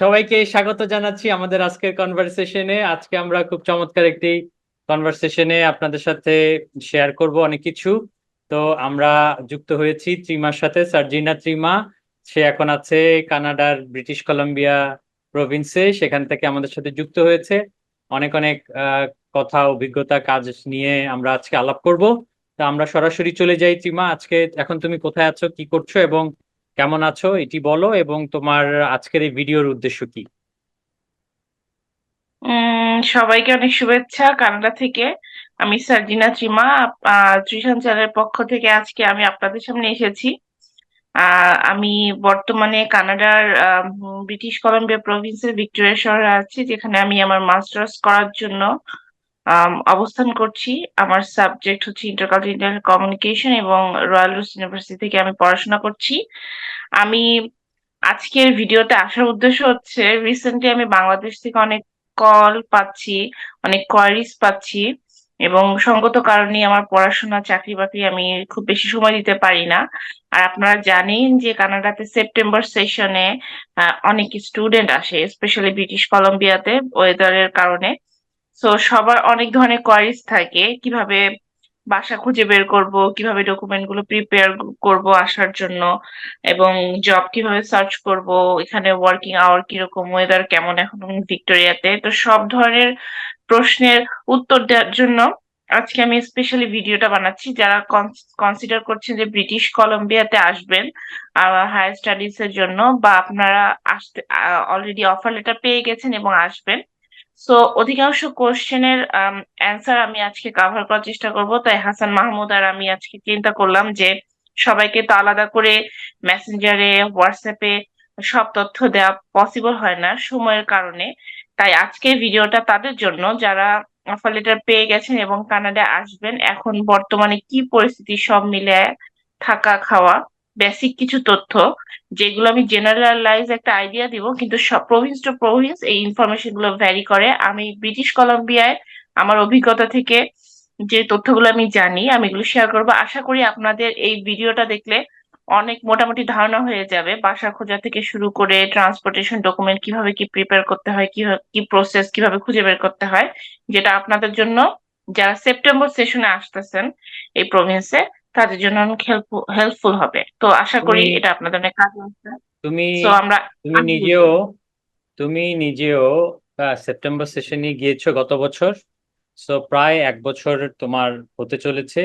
সবাইকে স্বাগত জানাচ্ছি আমাদের আজকের কনভারসেশনে। আজকে আমরা খুব চমৎকার একটি কনভারসেশনে আপনাদের সাথে শেয়ার করব অনেক কিছু। তো আমরা যুক্ত হয়েছি ত্রিমার সাথে, সার্জিনা ত্রিমা। সে এখন আছে কানাডার ব্রিটিশ কলাম্বিয়া প্রভিন্সে, সেখান থেকে আমাদের সাথে যুক্ত হয়েছে। অনেক অনেক কথা, অভিজ্ঞতা, কাজ নিয়ে আমরা আজকে আলাপ করব। তা আমরা সরাসরি চলে যাই। ত্রিমা, আজকে এখন তুমি কোথায় আছো, কি করছো এবং কেমন আছো এটি বলো, এবং তোমার আজকের এই ভিডিওর উদ্দেশ্য কি? সবাইকে অনেক শুভেচ্ছা কানাডা থেকে। আমি সার্জিনা ত্রিমা। ত্রিশান চ্যানেলের পক্ষ থেকে আজকে আমি আপনাদের সামনে এসেছি। আমি বর্তমানে কানাডার ব্রিটিশ কলাম্বিয়া প্রভিন্সের ভিক্টোরিয়া শহরে আছি, যেখানে আমি আমার মাস্টার্স করার জন্য অবস্থান করছি। আমার সাবজেক্ট হচ্ছে ইন্টারকন্টিনেন্টাল কমিউনিকেশন এবং রয়্যাল রোস ইউনিভার্সিটি থেকে আমি পড়াশোনা করছি। আমি আজকের ভিডিওতে আসার উদ্দেশ্য হচ্ছে, রিসেন্টলি আমি বাংলাদেশ থেকে অনেক কল পাচ্ছি, অনেক কোয়ারিজ পাচ্ছি, এবং সঙ্গত কারণে আমার পড়াশোনা, চাকরি বাকরি আমি খুব বেশি সময় দিতে পারি না। আর আপনারা জানেন যে কানাডাতে সেপ্টেম্বর সেশনে অনেক স্টুডেন্ট আসে, স্পেশালি ব্রিটিশ কলম্বিয়াতে ওয়েদারের কারণে। সো সবার অনেক ধরনের কোয়ারিজ থাকে, কিভাবে বাসা খুঁজে বের করব, কিভাবে ডকুমেন্ট গুলো প্রিপেয়ার করব আসার জন্য, এবং জব কিভাবে সার্চ করব, এখানে ওয়ার্কিং আওয়ার কিরকম, ওয়েদার কেমন এখন ভিক্টোরিয়াতে। তো সব ধরনের প্রশ্নের উত্তর দেওয়ার জন্য আজকে আমি স্পেশালি ভিডিওটা বানাচ্ছি। যারা কনসিডার করছেন যে ব্রিটিশ কলম্বিয়াতে আসবেন হায়ার স্টাডিজ এর জন্য, বা আপনারা আসতে অলরেডি অফার লেটার পেয়ে গেছেন এবং আসবেন, সো অধিকাংশ কোশ্চেনের অ্যান্সার আমি আজকে কাভার করার চেষ্টা করব। তাই হাসান মাহমুদ আর আমি আজকে চিন্তা করলাম যে সবাইকে তো আলাদা করে মেসেঞ্জারে, হোয়াটসঅ্যাপে সব তথ্য দেওয়া পসিবল হয় না সময়ের কারণে। তাই আজকের ভিডিওটা তাদের জন্য যারা অফার লেটার পেয়ে গেছেন এবং কানাডা আসবেন, এখন বর্তমানে কি পরিস্থিতি সব মিলে, থাকা খাওয়া, বেসিক কিছু তথ্য, যেগুলো আমি জেনারেলাইজ একটা আইডিয়া দিব, কিন্তু সব প্রভিন্স টু প্রভিন্স এই ইনফরমেশন গুলো ভ্যারি করে। আমি ব্রিটিশ কলম্বিয়ায় আমার অভিজ্ঞতা থেকে যে তথ্যগুলো আমি জানি আমি এগুলো শেয়ার করবো। আশা করি আপনাদের এই ভিডিওটা দেখলে অনেক মোটামুটি ধারণা হয়ে যাবে, বাসা খোঁজা থেকে শুরু করে ট্রান্সপোর্টেশন, ডকুমেন্ট কিভাবে কি প্রিপেয়ার করতে হয়, কিভাবে কি প্রসেস, কিভাবে খুঁজে বের করতে হয়, যেটা আপনাদের জন্য, যারা সেপ্টেম্বর সেশনে আসতেছেন এই প্রভিন্সে, তাদের জন্য অনেক হেল্পফুল হবে। তো আশা তুমি করি এটা আপনাদের অনেক কাজে আসবে। তুমি সো আমরা তুমি আগে নিজেও বলি। তুমি নিজেও সেপ্টেম্বর সেশনে গিয়েছো গত বছর। সো প্রায় এক বছর তোমার হতে চলেছে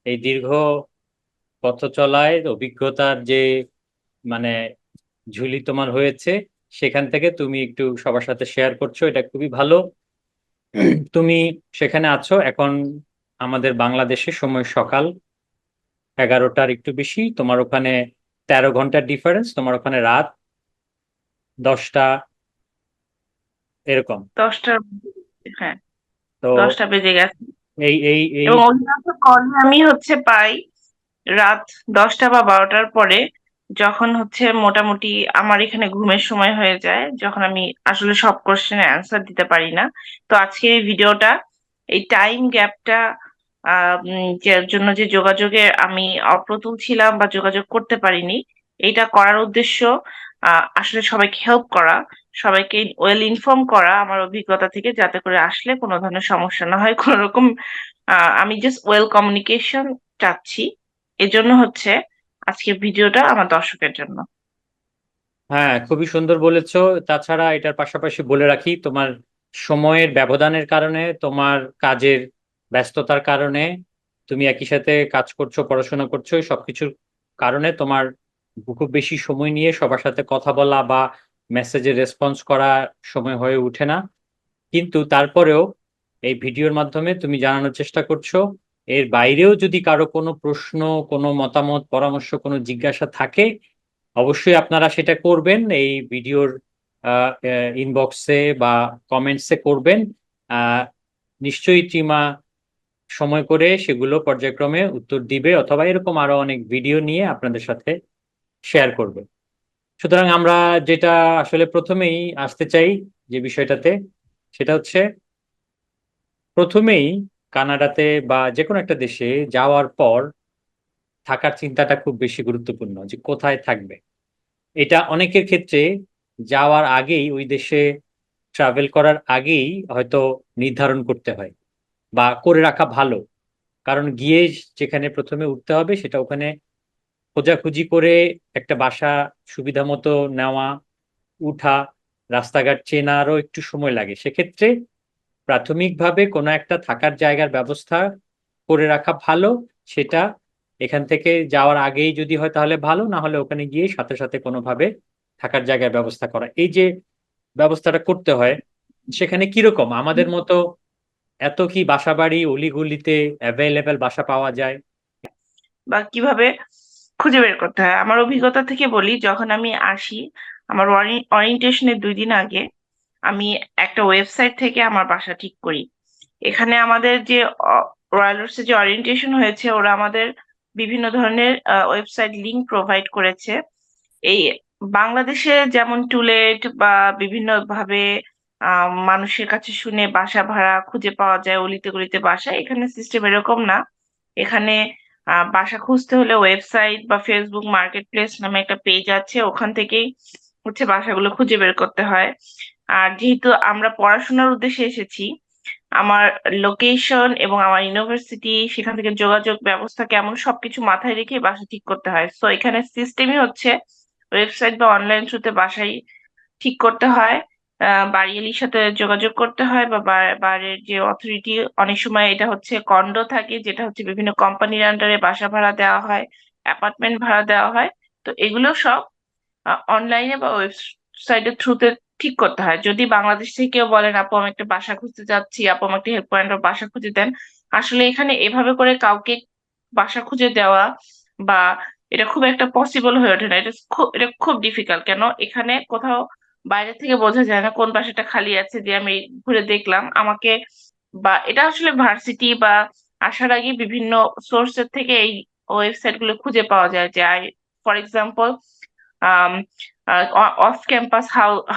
এই দীর্ঘ পথ চলায় অভিজ্ঞতার যে মানে ঝুলি তোমার হয়েছে, সেখান থেকে তুমি একটু সবার সাথে শেয়ার করছো, এটা খুবই ভালো। তুমি সেখানে আছো এখন। আমাদের বাংলাদেশে সময় সকাল 11টার একটু বেশি, তোমার ওখানে 13 ঘন্টার ডিফারেন্স, তোমার ওখানে রাত 10টা এরকম। 10টার, হ্যাঁ, তো 10টা বেজে গেছে। এই এই এই এবং অধিকাংশ কলই আমি পাই রাত 10টা বা 12টার পরে, যখন মোটামুটি আমার এখানে ঘুমের সময় হয়ে যায়, যখন আমি আসলে সব কোশ্চেনের অ্যান্সার দিতে পারি না। তো আজকের এই ভিডিওটা এই টাইম গ্যাপটা যার জন্য যে যোগাযোগে আমি অপ্রতুল ছিলাম বা যোগাযোগ করতে পারিনি, এইটা করার উদ্দেশ্য আসলে সবাইকে হেল্প করা, সবাইকে ওয়েল ইনফর্ম করা আমার অভিজ্ঞতা থেকে, যাতে করে আসলে কোনো ধরনের সমস্যা না হয় কোনো রকম। আমি জাস্ট ওয়েল কমিউনিকেশন চাচ্ছি, এজন্য আজকের ভিডিওটা আমার দর্শকের জন্য। হ্যাঁ, খুবই সুন্দর বলেছো। তাছাড়া এটার পাশাপাশি বলে রাখি, তোমার সময়ের ব্যবধানের কারণে, তোমার কাজের ব্যস্ততার কারণে, তুমি একই সাথে কাজ করছো, পড়াশোনা করছো, এই সবকিছুর কারণে তোমার খুব বেশি সময় নিয়ে সবার সাথে কথা বলা বা মেসেজে রেসপন্স করা সময় হয়ে ওঠে না। কিন্তু তারপরেও এই ভিডিওর মাধ্যমে তুমি জানানোর চেষ্টা করছো। এর বাইরেও যদি কারো কোনো প্রশ্ন, কোনো মতামত, পরামর্শ, কোনো জিজ্ঞাসা থাকে, অবশ্যই আপনারা সেটা করবেন এই ভিডিওর ইনবক্সে বা কমেন্টসে করবেন। আহ, নিশ্চয়ই টিমা সময় করে সেগুলো পর্যায়ক্রমে উত্তর দিবে, অথবা এরকম আরো অনেক ভিডিও নিয়ে আপনাদের সাথে শেয়ার করবে। সুতরাং আমরা যেটা আসলে প্রথমেই আসতে চাই যে বিষয়টাতে, সেটা হচ্ছে প্রথমেই কানাডাতে বা যে কোনো একটা দেশে যাওয়ার পর থাকার চিন্তাটা খুব বেশি গুরুত্বপূর্ণ, যে কোথায় থাকবে। এটা অনেকের ক্ষেত্রে যাওয়ার আগেই, ওই দেশে ট্রাভেল করার আগেই হয়তো নির্ধারণ করতে হয় বা করে রাখা ভালো। কারণ গিয়ে যেখানে প্রথমে উঠতে হবে সেটা ওখানে খোঁজাখুঁজি করে একটা বাসা সুবিধা মতো নেওয়া, উঠা, রাস্তাঘাট চেনারও একটু সময় লাগে। সেক্ষেত্রে প্রাথমিকভাবে কোনো একটা থাকার জায়গার ব্যবস্থা করে রাখা ভালো। সেটা এখান থেকে যাওয়ার আগেই যদি হয় তাহলে ভালো, না হলে ওখানে গিয়ে সাথে সাথে কোনোভাবে থাকার জায়গার ব্যবস্থা করা। এই যে ব্যবস্থাটা করতে হয়, সেখানে কিরকম আমাদের মতো এত কি বাসাবাড়ি অলিগলিতে অ্যাভেলেবেল বাসা পাওয়া যায়? বা কিভাবে খুঁজে বের করতে হয়। আমার অভিজ্ঞতা থেকে বলি, যখন আমি আসি আমার ওরিয়েন্টেশনের 2 দিন আগে আমি একটা ওয়েবসাইট থেকে আমার বাসা ঠিক করি। এখানে আমাদের যে রয়্যাল রোডসে যে ওরিয়েন্টেশন হয়েছে, ওরা আমাদের বিভিন্ন ধরনের ওয়েবসাইট লিংক প্রোভাইড করেছে। এই বাংলাদেশে যেমন টুলেট বা বিভিন্ন ভাবে মানুষের কাছে শুনে বাসা ভাড়া খুঁজে পাওয়া যায় অলিতে গলিতে বাসা, এখানে সিস্টেম এরকম না। এখানে বাসা খুঁজতে হলে ওয়েবসাইট বা ফেসবুক মার্কেট প্লেস নামে একটা পেজ আছে, ওখান থেকেই হচ্ছে বাসাগুলো খুঁজে বের করতে হয়। আর যেহেতু আমরা পড়াশোনার উদ্দেশ্যে এসেছি, আমার লোকেশন এবং আমার ইউনিভার্সিটি, সেখান থেকে যোগাযোগ ব্যবস্থা কেমন, সবকিছু মাথায় রেখে বাসা ঠিক করতে হয়। সো এখানে সিস্টেমই হচ্ছে ওয়েবসাইট বা অনলাইন থ্রুতে বাসাই ঠিক করতে হয়। বাড়িওয়ালির সাথে যোগাযোগ করতে হয় বা বাড়ির যে অথরিটি, অনেক সময় এটা হচ্ছে কন্ডো থাকে, যেটা হচ্ছে বিভিন্ন কোম্পানির আন্ডারে বাসা ভাড়া দেওয়া হয়, অ্যাপার্টমেন্ট ভাড়া দেওয়া হয়। তো এগুলো সব অনলাইনে বা ওয়েবসাইটের থ্রুতে ঠিক করতে হয়। যদি বাংলাদেশ থেকে কেউ বলেন আপু আমি একটা বাসা খুঁজতে যাচ্ছি, আপু আমাকে একটা হেল্প পয়েন্ট বাসা খুঁজে দেন, আসলে এখানে এভাবে করে কাউকে বাসা খুঁজে দেওয়া বা এটা খুব একটা পসিবল হয়ে ওঠে না। এটা খুব ডিফিকাল্ট। কেন, এখানে কোথাও বাইরে থেকে বোঝা যায় না কোন বাসাটা খালি আছে যে আমি ঘুরে দেখলাম আমাকে। বা এটা আসলে ভার্সিটি বা আসার আগে বিভিন্ন সোর্সের থেকে এই ওয়েবসাইট গুলো খুঁজে পাওয়া যায়। যে for example, of campus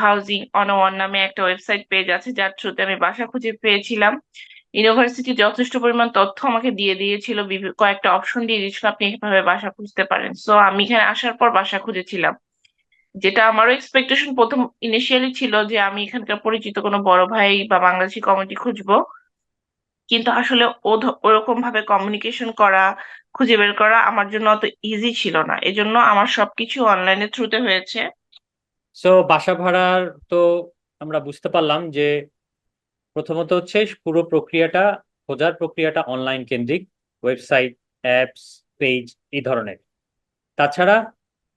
housing 101 নামে একটা ওয়েবসাইট পেজ আছে, যার থ্রুতে আমি বাসা খুঁজে পেয়েছিলাম। ইউনিভার্সিটি যথেষ্ট পরিমাণ তথ্য আমাকে দিয়ে দিয়েছিল, কয়েকটা অপশন দিয়ে দিয়েছিল আপনি এভাবে বাসা খুঁজতে পারেন। সো আমি এখানে আসার পর বাসা খুঁজেছিলাম। যেটা আমারও এক্সপেকটেশন প্রথম ইনিশিয়ালি ছিল যে আমি এখানকার পরিচিত কোনো বড় ভাই বা বাংলাদেশি কমিউনিটি খুঁজবো, কিন্তু আসলে ওরকম ভাবে কমিউনিকেশন করা, খুঁজে বের করা আমার জন্য অত ইজি ছিল না। এজন্য আমার সবকিছু অনলাইনের থ্রুতে হয়েছে। সো বাসা ভাড়ার তো আমরা বুঝতে পারলাম যে প্রথমত হচ্ছে পুরো প্রক্রিয়াটা, খোঁজার প্রক্রিয়াটা অনলাইন কেন্দ্রিক, ওয়েবসাইট, অ্যাপস, পেজ, এই ধরনের। তাছাড়া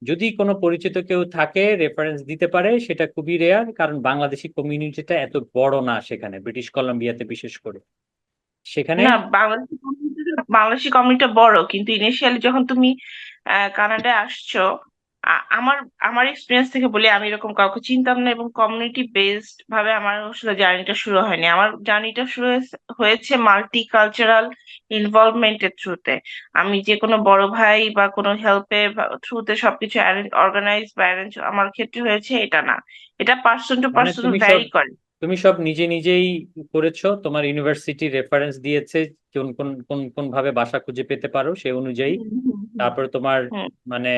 যদি কোনো পরিচিত কেউ থাকে রেফারেন্স দিতে পারে, সেটা খুবই রেয়ার, কারণ বাংলাদেশি কমিউনিটিটা এত বড় না সেখানে, ব্রিটিশ কলাম্বিয়াতে বিশেষ করে। সেখানে না, বাংলাদেশি কমিউনিটি বড়, কিন্তু ইনিশিয়ালি যখন তুমি কানাডায় আসছো, আমার আমার এক্সপিরিয়েন্স থেকে বলি, আমি এরকম কাউকে চিনতাম না এবং কমিউনিটি বেসড ভাবে আমার আসলে জার্নিটা শুরু হয়নি। আমার জার্নিটা শুরু হয়েছে মাল্টি কালচারাল ইনভলভমেন্টের থ্রুতে। আমি যে কোনো বড় ভাই বা কোনো হেল্পের থ্রুতে সবকিছু অর্গানাইজ বা অ্যারেঞ্জ আমার ক্ষেত্রে হয়েছে, এটা না। এটা পার্সন টু মানে পার্সন ভ্যারি করে। তুমি সব নিজে নিজেই করেছো, তোমার ইউনিভার্সিটি রেফারেন্স দিয়েছে কোন কোন কোন কোন ভাবে বাসা খুঁজে পেতে পারো সে অনুযায়ী। হুম, হুম, হুম, তারপরে তোমার হুম। মানে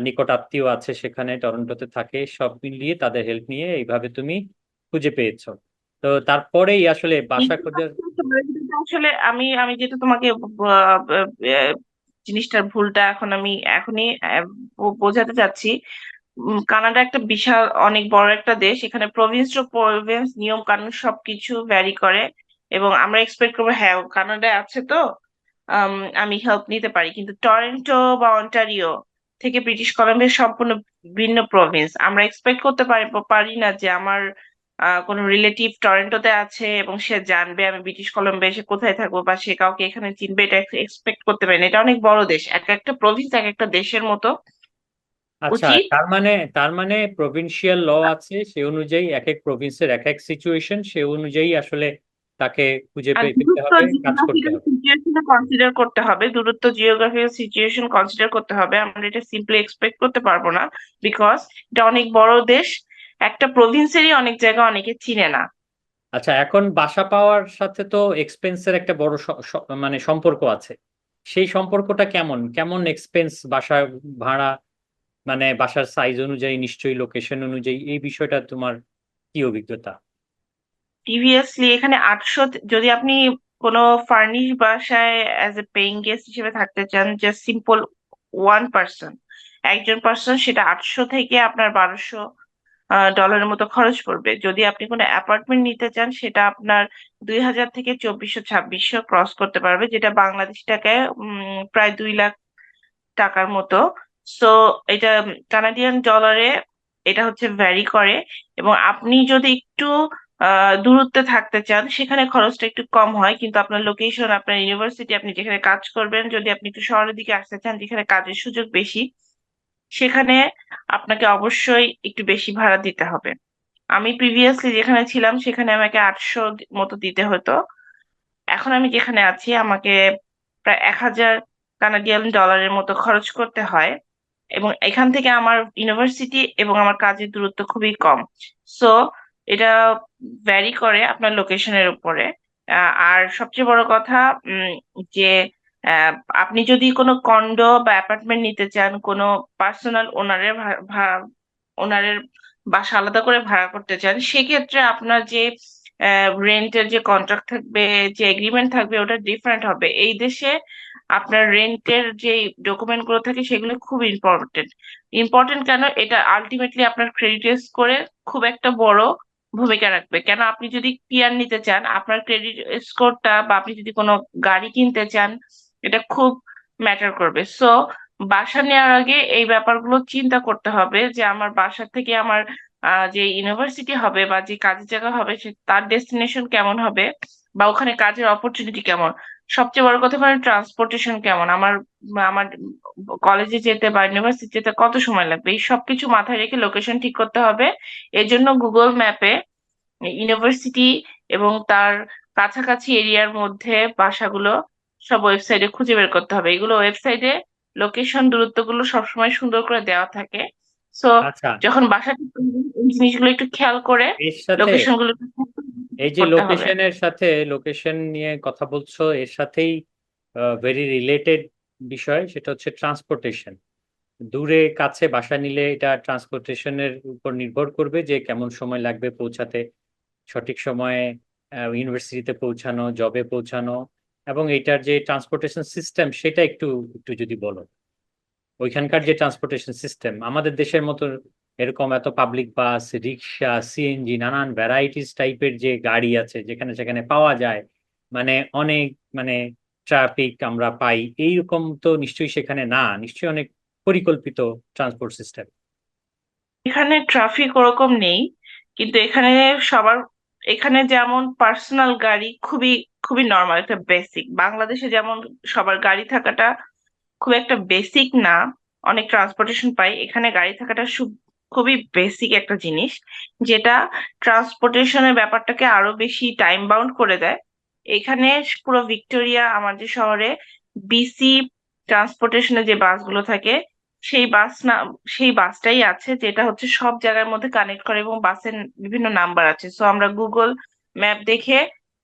নিকট আত্মীয় আছে সেখানে, টরন্টোতে থাকে, সব মিলিয়ে তাদের হেল্প নিয়ে এইভাবে তুমি খুঁজে পেয়েছো। তো তারপরেই আসলে বাসা খোঁজার আসলে আমি আমি যেটা তোমাকে আহ, আহ, জিনিসটার ভুলটা এখন আমি এখনই বোঝাতে চাচ্ছি। কানাডা একটা বিশাল অনেক বড় একটা দেশ, এখানে প্রভিন্স টু প্রভিন্স নিয়ম কানুন সবকিছু ভ্যারি করে। এবং আমরা এক্সপেক্ট করবো হ্যাঁ ও কানাডায় আছে তো আম, আমি হেল্প নিতে পারি, কিন্তু টরন্টো বা অন্টারিও থেকে ব্রিটিশ কলাম্বিয়া সম্পূর্ণ ভিন্ন প্রভিন্স। আমরা এক্সপেক্ট করতে পারি না যে আমার কোনো রিলেটিভ টরন্টোতে আছে এবং সে জানবে আমি ব্রিটিশ কলাম্বিয়া এসে কোথায় থাকবো, বা সে কাউকে এখানে চিনবে, এটা এক্সপেক্ট করতে পারি না। এটা অনেক বড় দেশ, এক একটা প্রভিন্স এক একটা দেশের মতো। আচ্ছা, উচিত তার মানে প্রভিনশিয়াল ল আছে, সে অনুযায়ী এক এক প্রভিন্সের এক এক সিচুয়েশন, সে অনুযায়ী আসলে তাকে খুঁজে আর পেতে দূরত্ব হবে, কাজ করতে জিওগ্রাফিক্যাল হবে। সিচুয়েশন কনসিডার করতে হবে, দূরত্ব জিওগ্রাফিক্যাল সিচুয়েশন কনসিডার করতে হবে। আমরা এটা সিম্পলি এক্সপেক্ট করতে পারবো না, বিকজ এটা অনেক বড় দেশ, একটা প্রভিন্সেরই অনেক জায়গা অনেকে চিনে না। আচ্ছা, এখন বাসা পাওয়ার সাথে তো এক্সপেন্সের একটা বড় মানে সম্পর্ক আছে। সেই সম্পর্কটা কেমন কেমন এক্সপেন্স বাসা ভাড়া মানে বাসার সাইজ অনুযায়ী, নিশ্চয়ই লোকেশন অনুযায়ী, এই বিষয়টা তোমার কি অভিজ্ঞতা? প্রিভিয়াসলি এখানে 800, যদি আপনি কোনো ফার্নিশ বাসায় অ্যাজ এ পেইং গেস্ট হিসেবে থাকতে চান, জাস্ট সিম্পল ওয়ান পার্সন, একজন পার্সন, সেটা 800 থেকে আপনার 1200 ডলারের মতো খরচ পড়বে। যদি আপনি কোনো অ্যাপার্টমেন্ট নিতে চান, সেটা আপনার 2000 থেকে 2400-2600 ক্রস করতে পারবে, যেটা বাংলাদেশ টাকায় প্রায় 2 লাখ টাকার মতো। সো এটা কানাডিয়ান ডলারে এটা হচ্ছে ভ্যারি করে। এবং আপনি যদি একটু দূরত্বে থাকতে চান, সেখানে খরচটা একটু কম হয়, কিন্তু আপনার লোকেশন, আপনার ইউনিভার্সিটি, আপনি যেখানে কাজ করবেন, যদি আপনি একটু শহরের দিকে আসতে চান যেখানে কাজের সুযোগ বেশি, সেখানে আপনাকে অবশ্যই একটু বেশি ভাড়া দিতে হবে। আমি প্রিভিয়াসলি যেখানে ছিলাম সেখানে আমাকে 800 মতো দিতে হতো। এখন আমি যেখানে আছি আমাকে প্রায় 1000 কানাডিয়ান ডলারের মতো খরচ করতে হয়। এবং এখান থেকে আমার ইউনিভার্সিটি এবং আমার কাজের দূরত্ব খুবই কম। সো এটা ভ্যারি করে আপনার লোকেশনের উপরে। আর সবচেয়ে বড় কথা, যে আহ, আপনি যদি কোনো কন্ডো বা অ্যাপার্টমেন্ট নিতে চান, কোনো পার্সোনাল ওনারের বাসা আলাদা করে ভাড়া করতে চান, সেক্ষেত্রে আপনার যে রেন্টের যে কন্ট্রাক্ট থাকবে, যে এগ্রিমেন্ট থাকবে, ওটা ডিফারেন্ট হবে। এই দেশে আপনার রেন্টের যে ডকুমেন্ট গুলো থাকে সেগুলো খুব ইম্পর্টেন্ট। ইম্পর্টেন্ট কেন? এটা আলটিমেটলি আপনার ক্রেডিট স্কোরে খুব একটা বড় ভূমিকা রাখবে। কেন? আপনি যদি পিআর নিতে চান, আপনার ক্রেডিট স্কোরটা, বা আপনি যদি কোনো গাড়ি কিনতে চান, এটা খুব ম্যাটার করবে। সো বাসা নেওয়ার আগে এই ব্যাপারগুলো চিন্তা করতে হবে যে আমার বাসা থেকে আমার যে ইউনিভার্সিটি হবে বা যে কাজের জায়গা হবে, সে তার ডেস্টিনেশন কেমন হবে, বা ওখানে কাজের অপরচুনিটি কেমন। সবচেয়ে বড় কথা মানে ট্রান্সপোর্টেশন কেমন, আমার আমার কলেজে যেতে বা ইউনিভার্সিটি যেতে কত সময় লাগবে, এই সবকিছু মাথায় রেখে লোকেশন ঠিক করতে হবে। এর জন্য গুগল ম্যাপে ইউনিভার্সিটি এবং তার কাছাকাছি এরিয়ার মধ্যে বাসাগুলো সব ওয়েবসাইটে খুঁজে বের করতে হবে। এগুলো ওয়েবসাইটে লোকেশন দূরত্বগুলো সবসময় সুন্দর করে দেওয়া থাকে। সো আচ্ছা, যখন বাসা ঠিক করবেন, এই জিনিসগুলো একটু খেয়াল করে এর সাথে লোকেশন গুলো একটু এই যে করতে হবে। লোকেশনের সাথে, লোকেশন নিয়ে কথা বলছো, এর সাথেই ভেরি রিলেটেড বিষয়, সেটা হচ্ছে ট্রান্সপোর্টেশন। দূরে কাছে বাসা নিলে এটা ট্রান্সপোর্টেশনের উপর নির্ভর করবে যে কেমন সময় লাগবে পৌঁছাতে, সঠিক সময়ে ইউনিভার্সিটিতে পৌঁছানো, জবে পৌঁছানো, এবং এটার যে ট্রান্সপোর্টেশন সিস্টেম সেটা একটু একটু যদি বলো। ওইখানকার যে ট্রান্সপোর্টেশন সিস্টেম আমাদের দেশের মতো এরকম এত পাবলিক বাস, রিক্সা, সিএনজি, নানান ভ্যারাইটিস টাইপের যে গাড়ি আছে যেখানে সেখানে পাওয়া যায়, মানে অনেক, মানে ট্রাফিক আমরা পাই, এইরকম তো নিশ্চয়ই সেখানে না, নিশ্চয়ই অনেক পরিকল্পিত ট্রান্সপোর্ট সিস্টেম। এখানে ট্রাফিক ওরকম নেই, কিন্তু এখানে সবার, এখানে যেমন পার্সোনাল গাড়ি খুবই খুবই নর্মাল, একটা বেসিক। বাংলাদেশে যেমন সবার গাড়ি থাকাটা খুব একটা বেসিক না, অনেক ট্রান্সপোর্টেশন পাই, এখানে গাড়ি থাকাটা খুবই বেসিক একটা জিনিস, যেটা ট্রান্সপোর্টেশনের ব্যাপারটাকে আরো বেশি টাইম বাউন্ড করে দেয়। এখানে পুরো ভিক্টোরিয়া, আমাদের শহরে বিসি ট্রান্সপোর্টেশনে যে বাসগুলো থাকে, সেই বাস না, সেই বাসটাই আছে যেটা হচ্ছে সব জায়গার মধ্যে কানেক্ট করে, এবং বাসের বিভিন্ন নাম্বার আছে। সো আমরা গুগল ম্যাপ দেখে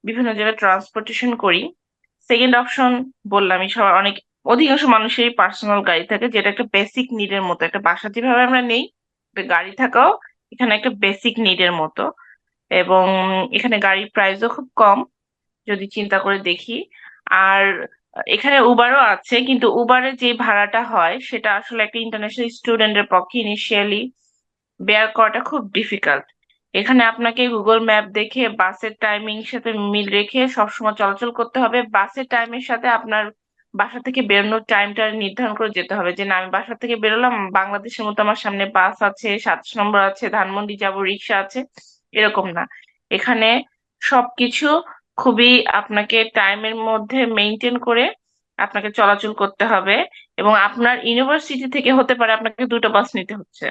বিভিন্ন জায়গায় ট্রান্সপোর্টেশন করি। সেকেন্ড অপশন বললামই, সবার অনেক, অধিকাংশ মানুষেরই পার্সোনাল গাড়ি থাকে, যেটা একটা বেসিক নিডের মতো। একটা বাসা যেভাবে আমরা নেই, একটা গাড়ি থাকাও এখানে একটা বেসিক নিডের মতো। এবং এখানে গাড়ির প্রাইসও খুব কম যদি চিন্তা করে দেখি। আর এখানে উবারও আছে, কিন্তু উবারের যে ভাড়াটা হয় সেটা আসলে একটা ইন্টারন্যাশনাল স্টুডেন্টের পক্ষে ইনিশিয়ালি বেয়ার করাটা খুব ডিফিকাল্ট। এখানে আপনাকে গুগল ম্যাপ দেখে বাসের টাইমিং সাথে মিল রেখে সবসময় চলাচল করতে হবে। বাসের টাইমের সাথে আপনার বাসা থেকে বেরোনোর টাইমটা নির্ধারণ করে যেতে হবে, যে না, আমি বাসা থেকে বেরোলাম, বাংলাদেশের মতো আমার সামনে বাস আছে, 27 নম্বর আছে, ধানমন্ডি যাব, রিক্সা আছে, এরকম না। এখানে সবকিছু খুবই আপনাকে টাইমের মধ্যে মেনটেন করে আপনাকে চলাচল করতে হবে। এবং আপনার ইউনিভার্সিটি থেকে হতে পারে আপনাকে দুটো বাস নিতে হচ্ছে,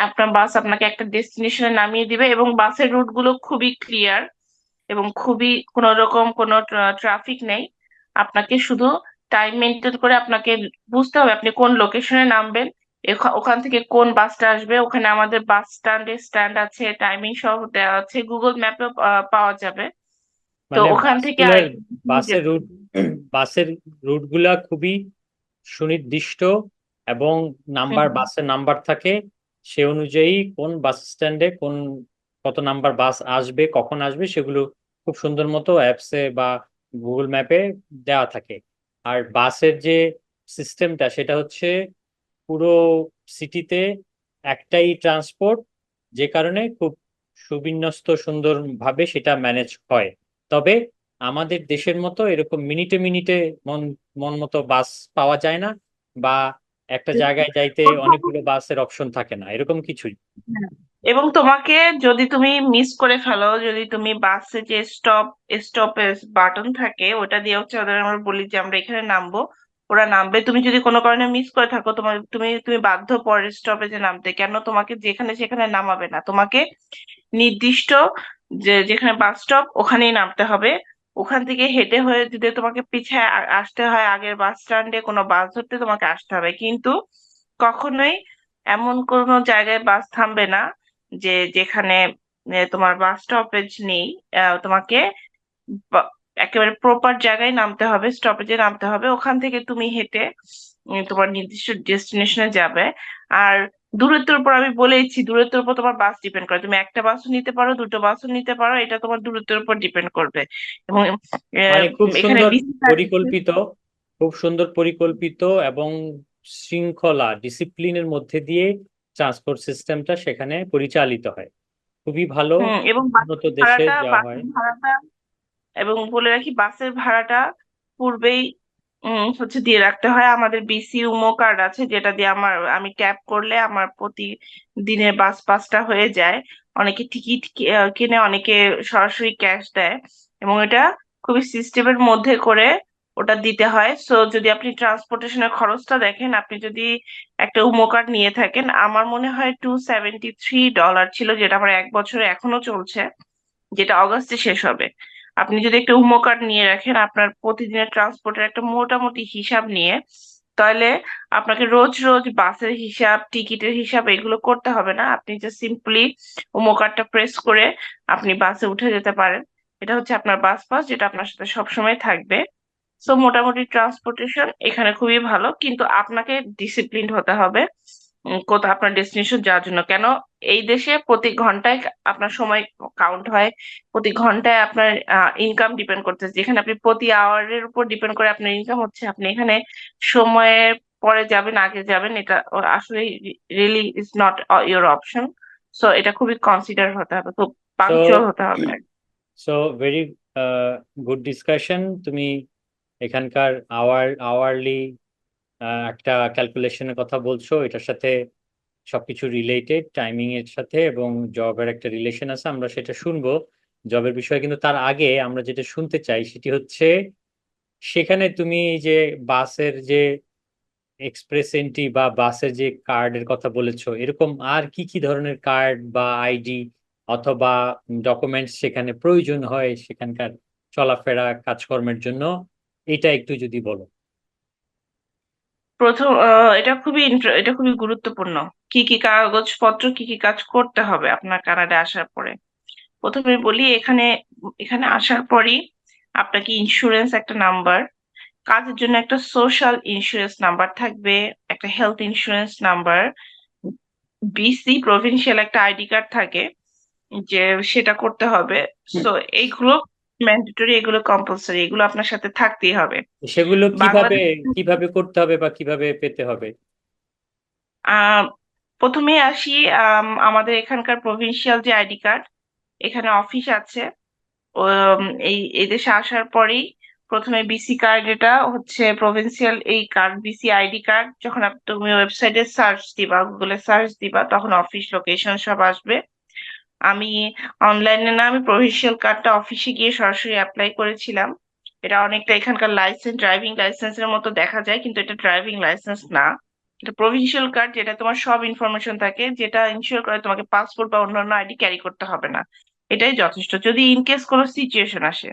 আপনার বাস আপনাকে একটা ডেস্টিনেশনে নামিয়ে দিবে, এবং বাসের রুট গুলো খুবই ক্লিয়ার, এবং খুবই কোনো রকম কোনো ট্রাফিক নেই। আপনাকে শুধু টাইম মেনটেন করে আপনাকে বুঝতে হবে আপনি কোন লোকেশনে নামবেন, ওখান থেকে কোন বাসটা আসবে। ওখানে আমাদের বাস স্ট্যান্ড আছে, টাইমিং সহ দেওয়া আছে, গুগল ম্যাপে পাওয়া যাবে। তো মানে ওখান থেকে বাসগুলার, আরেক বাসের যেতে রুট হবে। বাসের রুটগুলা খুবই সুনির্দিষ্ট এবং হুম, বাসের নাম্বার থাকে, সে অনুযায়ী কোন বাস স্ট্যান্ডে কত নাম্বার বাস আসবে, কখন আসবে, সেগুলো খুব সুন্দর মতো অ্যাপসে বা গুগল ম্যাপে দেওয়া থাকে। আর বাসের যে সিস্টেমটা সেটা হচ্ছে পুরো সিটিতে একটাই ট্রান্সপোর্ট, যে কারণে খুব সুবিন্যস্ত সুন্দরভাবে সেটা ম্যানেজ হয়। তবে আমাদের দেশের মতো এরকম মিনিটে মিনিটে মন মন মতো বাস পাওয়া যায় না, বা একটা জায়গায় যাইতে হুম। অনেকগুলো বাসের অপশন থাকে না, এরকম কিছুই। হ্যাঁ। এবং তোমাকে যদি তুমি মিস করে ফেলো, যদি তুমি বাসে যে স্টপেজ বাটন থাকে ওটা দিয়ে হচ্ছে ওদের আমরা বলি যে আমরা এখানে নামবো, ওরা নামবে। তুমি যদি কোনো কারণে মিস করে থাকো, তোমার তুমি তুমি বাধ্য পরের স্টপেজে নামতে। কেন? তোমাকে যেখানে সেখানে নামাবে না, তোমাকে নির্দিষ্ট যে যেখানে বাস স্টপ ওখানেই নামতে হবে। ওখান থেকে হেঁটে হয়ে যদি তোমাকে পিছে আসতে হয় আগের বাস স্ট্যান্ডে কোনো বাস ধরতে তোমাকে আসতে হবে, কিন্তু কখনোই এমন কোনো জায়গায় বাস থামবে না যে যেখানে তোমার বাস স্টপেজ নেই। তোমাকে বা- একেবারে প্রপার জায়গায় নামতে হবে, স্টপেজে নামতে হবে, ওখান থেকে তুমি হেঁটে তোমার নির্দিষ্ট ডেস্টিনেশনে যাবে। আর দূরত্বের উপর আমি বলেইছি, দূরত্বের উপর তোমার বাস ডিপেন্ড করে, তুমি একটা বাসও নিতে পারো, দুটো বাসও নিতে পারো, এটা তোমার দূরত্বের উপর ডিপেন্ড করবে। এবং মানে খুব এখানে সুন্দর বিসি পরিকল্পিত, খুব সুন্দর পরিকল্পিত এবং শৃঙ্খলা ডিসিপ্লিনের মধ্যে দিয়ে ট্রান্সপোর্ট সিস্টেমটা সেখানে পরিচালিত হয়। খুবই ভালো। এবং উন্নত দেশে যা হয়। বাসের ভাড়াটা, এবং বলে রাখি বাসের ভাড়াটা পূর্বেই হচ্ছে দিয়ে রাখতে হয়। আমাদের বিসি উমো কার্ড আছে, যেটা দিয়ে আমি ট্যাপ করলে আমার প্রতিদিনের বাস পাসটা হয়ে যায়। অনেকে টিকিট কিনে, অনেকে সরাসরি ক্যাশ দেয়, এবং এটা খুবই সিস্টেমের মধ্যে করে ওটা দিতে হয়। সো যদি আপনি ট্রান্সপোর্টেশনের খরচটা দেখেন, আপনি যদি একটা উমো কার্ড নিয়ে থাকেন, আমার মনে হয় $273 ছিল, যেটা আমার 1 বছরে এখনো চলছে, যেটা অগস্টে শেষ হবে। আপনি যদি একটা উমো কার্ড নিয়ে রাখেন, আপনার প্রতিদিনের ট্রান্সপোর্টের একটা মোটামুটি হিসাব নিয়ে, তাহলে আপনাকে রোজ রোজ বাসের হিসাব, টিকিটের হিসাব এগুলো করতে হবে না। আপনি যে সিম্পলি উমো কার্ডটা প্রেস করে আপনি বাসে উঠে যেতে পারেন। এটা হচ্ছে আপনার বাস পাস, যেটা আপনার সাথে সবসময় থাকবে। সো মোটামুটি ট্রান্সপোর্টেশন এখানে খুবই ভালো, কিন্তু আপনাকে ডিসিপ্লিনড হতে হবে কোথাও আপনার ডেস্টিনেশন যাওয়ার জন্য। কেন? এই দেশে প্রতি ঘন্টায় আপনার সময় কাউন্ট হয়, প্রতি ঘন্টায় আপনার ইনকাম ডিপেন্ড করতেছে। যেখানে আপনি প্রতি আওয়ারের উপর ডিপেন্ড করে আপনার ইনকাম হচ্ছে, আপনি এখানে সময়ের পরে যাবেন আগে যাবেন, এটা আসলে really is not your option. So এটা খুবই কনসিডার হতে হবে, খুব সো পাংচুয়াল হতে হবে। So very good discussion. তুমি এখানকার আওয়ারলি একটা ক্যালকুলেশনের কথা বলছো, এটার সাথে সবকিছু রিলেটেড, টাইমিং এর সাথে এবং জবের একটা রিলেশন আছে, আমরা সেটা শুনবো জবের বিষয়ে। কিন্তু তার আগে আমরা যেটা শুনতে চাই সেটি হচ্ছে, সেখানে তুমি যে বাসের যে এক্সপ্রেস এন্ট্রি বা বাসের যে কার্ডের কথা বলেছো, এরকম আর কি কি ধরনের কার্ড বা আইডি অথবা ডকুমেন্টস সেখানে প্রয়োজন হয় সেখানকার চলাফেরা কাজকর্মের জন্য, এটা একটু যদি বলো। প্রথম এটা খুবই গুরুত্বপূর্ণ। কি কি কাগজপত্র, কি কি কাজ করতে হবে আপনার কানাডা আসার পরে। প্রথমে বলি, এখানে এখানে আসার পরই আপনাকে ইন্স্যুরেন্স একটা নাম্বার, কাজের জন্য একটা সোশ্যাল ইন্স্যুরেন্স নাম্বার থাকবে, একটা health insurance number, BC provincial একটা আইডি কার্ড থাকে, যে সেটা করতে হবে। সো এইগুলো ম্যান্ডেটরি, এগুলো কম্পালসারি, এগুলো আপনার সাথে থাকতেই হবে। সেগুলো কিভাবে বাংলাদেশ কিভাবে করতে হবে বা কিভাবে পেতে হবে? আহ প্রথমে আসি, আমাদের এখানকার প্রভিন্সিয়াল যে আইডি কার্ড, এখানে অফিস আছে। এই এই দেশে আসার পরেই প্রথমে বিসি কার্ড, এটা হচ্ছে প্রভিন্সিয়াল এই কার্ড, বিসি আইডি কার্ড, যখন তুমি ওয়েবসাইটে সার্চ দিবা, গুগলে সার্চ দিবা, তখন অফিস লোকেশন সব আসবে। আমি অনলাইনে না, আমি প্রভিন্সিয়াল কার্ডটা অফিসে গিয়ে সরাসরি অ্যাপ্লাই করেছিলাম। এটা অনেকটা এখানকার লাইসেন্স, ড্রাইভিং লাইসেন্সের মতো দেখা যায়, কিন্তু এটা ড্রাইভিং লাইসেন্স না। এটা প্রভিন্সিয়াল কার্ড, যেটা তোমার সব ইনফরমেশন থাকে, যেটা ইনশিওর করে তোমাকে পাসপোর্ট বা অন্যান্য আইডি ক্যারি করতে হবে না। এটাই যথেষ্ট যদি ইনকেস কোনো সিচুয়েশন আসে।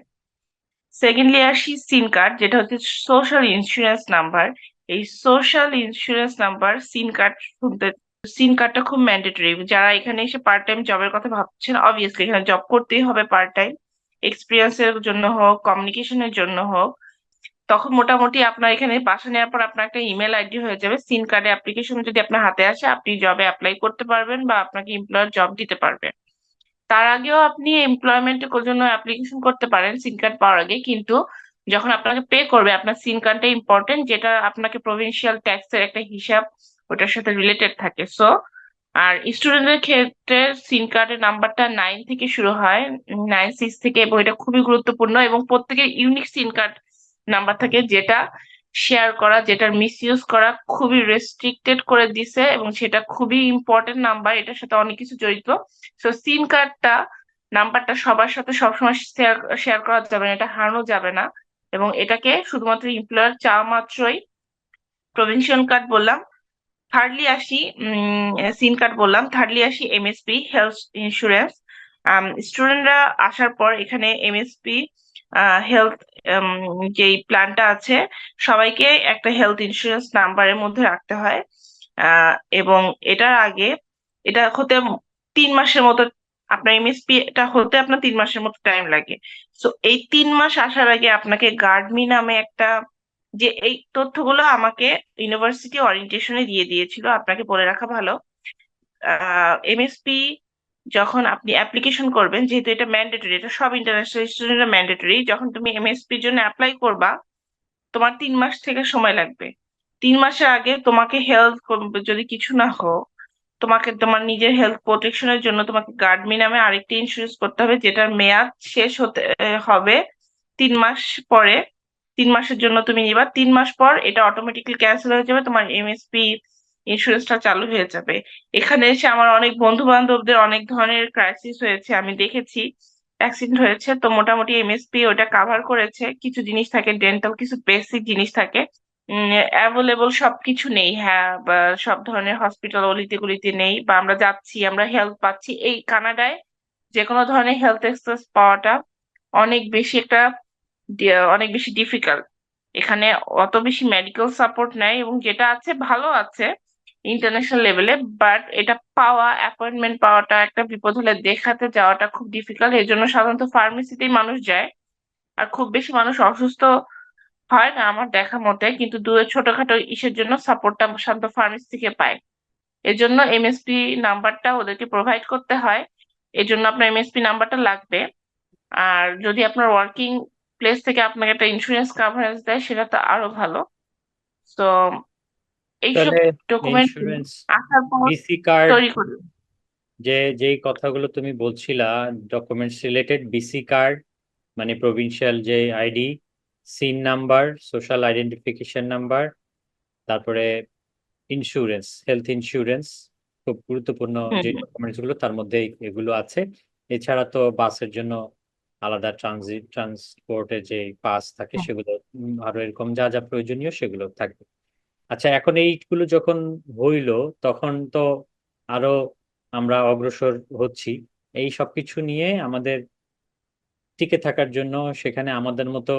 সেকেন্ডলি আসি সিন কার্ড, যেটা হচ্ছে সোশ্যাল ইন্স্যুরেন্স নাম্বার। এই social insurance number, SIN card শুনতে, সিন কার্ডটা খুব ম্যান্ডেটরি। যারা এখানে এসে পার্ট টাইম জবের কথা ভাবছেন, অবভিয়াসলি এখানে জব করতেই হবে পার্ট টাইম, এক্সপিরিয়েন্সের জন্য হোক, কমিউনিকেশনের জন্য হোক, তখন মোটামুটি আপনার এখানে বাসা নেওয়ার পর আপনার একটা ইমেল আইডি হয়ে যাবে। সিন কার্ডে অ্যাপ্লিকেশন যদি আপনার হাতে আসে, আপনি জবে অ্যাপ্লাই করতে পারবেন বা আপনাকে এমপ্লয়ার জব দিতে পারবে। তার আগেও আপনি এমপ্লয়মেন্টের জন্য অ্যাপ্লিকেশন করতে পারেন সিন কার্ড পাওয়ার আগে, কিন্তু যখন আপনাকে পে করবে আপনার সিন কার্ডটা ইম্পর্টেন্ট, যেটা আপনাকে প্রভিন্সিয়াল ট্যাক্সের একটা হিসাব ওটার সাথে রিলেটেড থাকে। সো আর স্টুডেন্টদের ক্ষেত্রে সিম কার্ডের নাম্বারটা 9 থেকে শুরু হয়, 9 6 থেকে, এবং এটা খুবই গুরুত্বপূর্ণ। এবং প্রত্যেকের ইউনিক সিম কার্ড নাম্বার থাকে, যেটা শেয়ার করা, যেটার মিসইউজ করা খুবই রেস্ট্রিক্টেড করে দিছে, এবং সেটা খুবই ইম্পর্টেন্ট নাম্বার, এটার সাথে অনেক কিছু জড়িত। সো সিম কার্ডটা নাম্বারটা সবার সাথে সবসময় শেয়ার শেয়ার করা যাবে না, এটা হারানো যাবে না। এবং এটাকে শুধুমাত্র এমপ্লয়ার চাওয়া মাত্রই, প্রভিনশিয়াল কার্ড বললাম, থার্ডলি আসি সিন কার্ড বললাম, থার্ডলি আসি এমএসপি হেলথ ইন্স্যুরেন্স। স্টুডেন্টরা আসার পর এখানে এমএসপি হেলথ যেই প্ল্যানটা আছে, সবাইকে একটা হেলথ ইন্স্যুরেন্স নাম্বারের মধ্যে রাখতে হয়। এবং এটার আগে এটা হতে 3 মাসের মতো, আপনার এমএসপি এটা হতে আপনার 3 মাসের মতো টাইম লাগে। সো এই 3 মাস আসার আগে আপনাকে গার্ডমি নামে একটা, যে এই তথ্যগুলো আমাকে ইউনিভার্সিটি অরিয়েন্টেশনে দিয়ে দিয়েছিল, আপনাকে বলে রাখা ভালো। এমএসপি যখন আপনি অ্যাপ্লিকেশন করবেন, যেহেতু এটা ম্যান্ডেটরি, এটা সব ইন্টারন্যাশনাল স্টুডেন্টের ম্যান্ডেটরি, যখন তুমি এমএসপির জন্য অ্যাপ্লাই করবা, তোমার 3 মাস থেকে সময় লাগবে। 3 মাসের আগে তোমাকে হেলথ, যদি কিছু না হোক, তোমাকে তোমার নিজের হেলথ প্রোটেকশনের জন্য তোমাকে গার্ডমি নামে আরেকটি ইন্স্যুরেন্স করতে হবে, যেটার মেয়াদ শেষ হতে হবে 3 মাস পরে। 3 মাসের জন্য তুমি নিবা, 3 মাস পর এটা অটোমেটিক্যালি ক্যান্সেল হয়ে যাবে, তোমার এমএসপি ইন্স্যুরেন্সটা চালু হয়ে যাবে। এখানে এসে আমার অনেক বন্ধু বান্ধবদের অনেক ধরনের ক্রাইসিস হয়েছে, আমি দেখেছি, অ্যাক্সিডেন্ট হয়েছে, তো মোটামুটি এমএসপি ওটা কাভার করেছে। কিছু জিনিস থাকে ডেন্টাল, কিছু বেসিক জিনিস থাকে, অ্যাভেলেবল সবকিছু নেই, হ্যাঁ, বা সব ধরনের হসপিটাল অলিতে গলিতে নেই, বা আমরা যাচ্ছি আমরা হেল্প পাচ্ছি। এই কানাডায় যে কোনো ধরনের হেলথ এক্সেস পাওয়াটা অনেক বেশি একটা অনেক বেশি ডিফিকাল্ট। এখানে অত বেশি মেডিকেল সাপোর্ট নেই, এবং যেটা আছে ভালো আছে ইন্টারন্যাশনাল লেভেলে, বাট এটা পাওয়া, অ্যাপয়েন্টমেন্ট পাওয়াটা একটা বিপদ হলে দেখাতে যাওয়াটা খুব ডিফিকাল্ট। এর জন্য সাধারণত ফার্মেসিতেই মানুষ যায়। আর খুব বেশি মানুষ অসুস্থ হয় না আমার দেখা মতে, কিন্তু ছোটখাটো ইসের জন্য সাপোর্টটা শান্ত ফার্মেসি থেকে পায়। এজন্য এমএসপি নাম্বারটা ওদেরকে প্রোভাইড করতে হয়, এজন্য আপনার এমএসপি নাম্বারটা লাগবে। আর যদি আপনার ওয়ার্কিং প্লেস থেকে আপনাকে একটা ইন্স্যুরেন্স কাভারেজ দেয়, সেটা তো আরো ভালো। তো এইসব তাহলে ডকুমেন্ট ইন্স্যুরেন্স, আসার পর বিসি কার্ড, তৈরি করি। যেই কথাগুলো তুমি বলছিলা, ডকুমেন্টস রিলেটেড, বিসি কার্ড মানে প্রভিনশিয়াল যে ID, SIN number, social identification number, তারপরে ইন্স্যুরেন্স, হেলথ ইন্স্যুরেন্স, খুব গুরুত্বপূর্ণ যে হুম ডকুমেন্টস গুলো, তার মধ্যে এগুলো আছে। এছাড়া তো বাসের জন্য আলাদা ট্রান্সপোর্টের যে পাস থাকে হুম। সেগুলো, আরো এরকম যা যা প্রয়োজনীয় সেগুলো থাকবে। আচ্ছা, এখন এইগুলো যখন হইলো, তখন তো আরো আমরা অগ্রসর হচ্ছি। এই সবকিছু নিয়ে আমাদের টিকে থাকার জন্য, সেখানে আমাদের মতো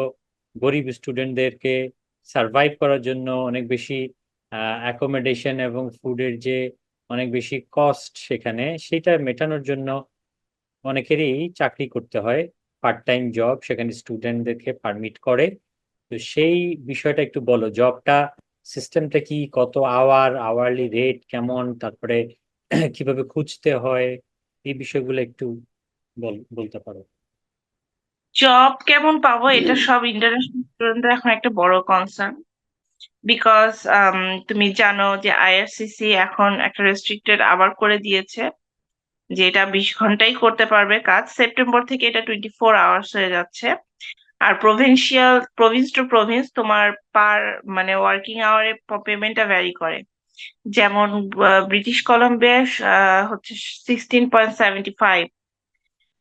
গরিব স্টুডেন্টদেরকে সার্ভাইভ করার জন্য অনেক বেশি অ্যাকোমোডেশন এবং ফুডের যে অনেক বেশি কস্ট, সেখানে সেটা মেটানোর জন্য অনেকেরই চাকরি করতে হয়, পার্ট টাইম জব, সেখানে স্টুডেন্টদেরকে পারমিট করে। তো সেই বিষয়টা একটু বলো, জবটা সিস্টেমটা কি, কত আওয়ার, আওয়ারলি রেট কেমন, তারপরে কিভাবে খুঁজতে হয়, এই বিষয়গুলো একটু বলতে পারো। জব কেমন পাবো, এটা সব ইন্টারন্যাশনাল স্টুডেন্টদের এখন একটা বড় কনসার্ন। বিকজ তুমি জানো যে আইআরসিসি এখন একটা রেস্ট্রিক্টেড আবার করে দিয়েছে, যে এটা 20 ঘন্টাই করতে পারবে কাজ। সেপ্টেম্বর থেকে এটা 24 আওয়ার্স হয়ে যাচ্ছে। আর প্রভিন্স টু প্রভিন্স তোমার পার, মানে ওয়ার্কিং আওয়ারে পেমেন্টটা ভ্যারি করে। যেমন ব্রিটিশ কলম্বিয়া হচ্ছে 16.75,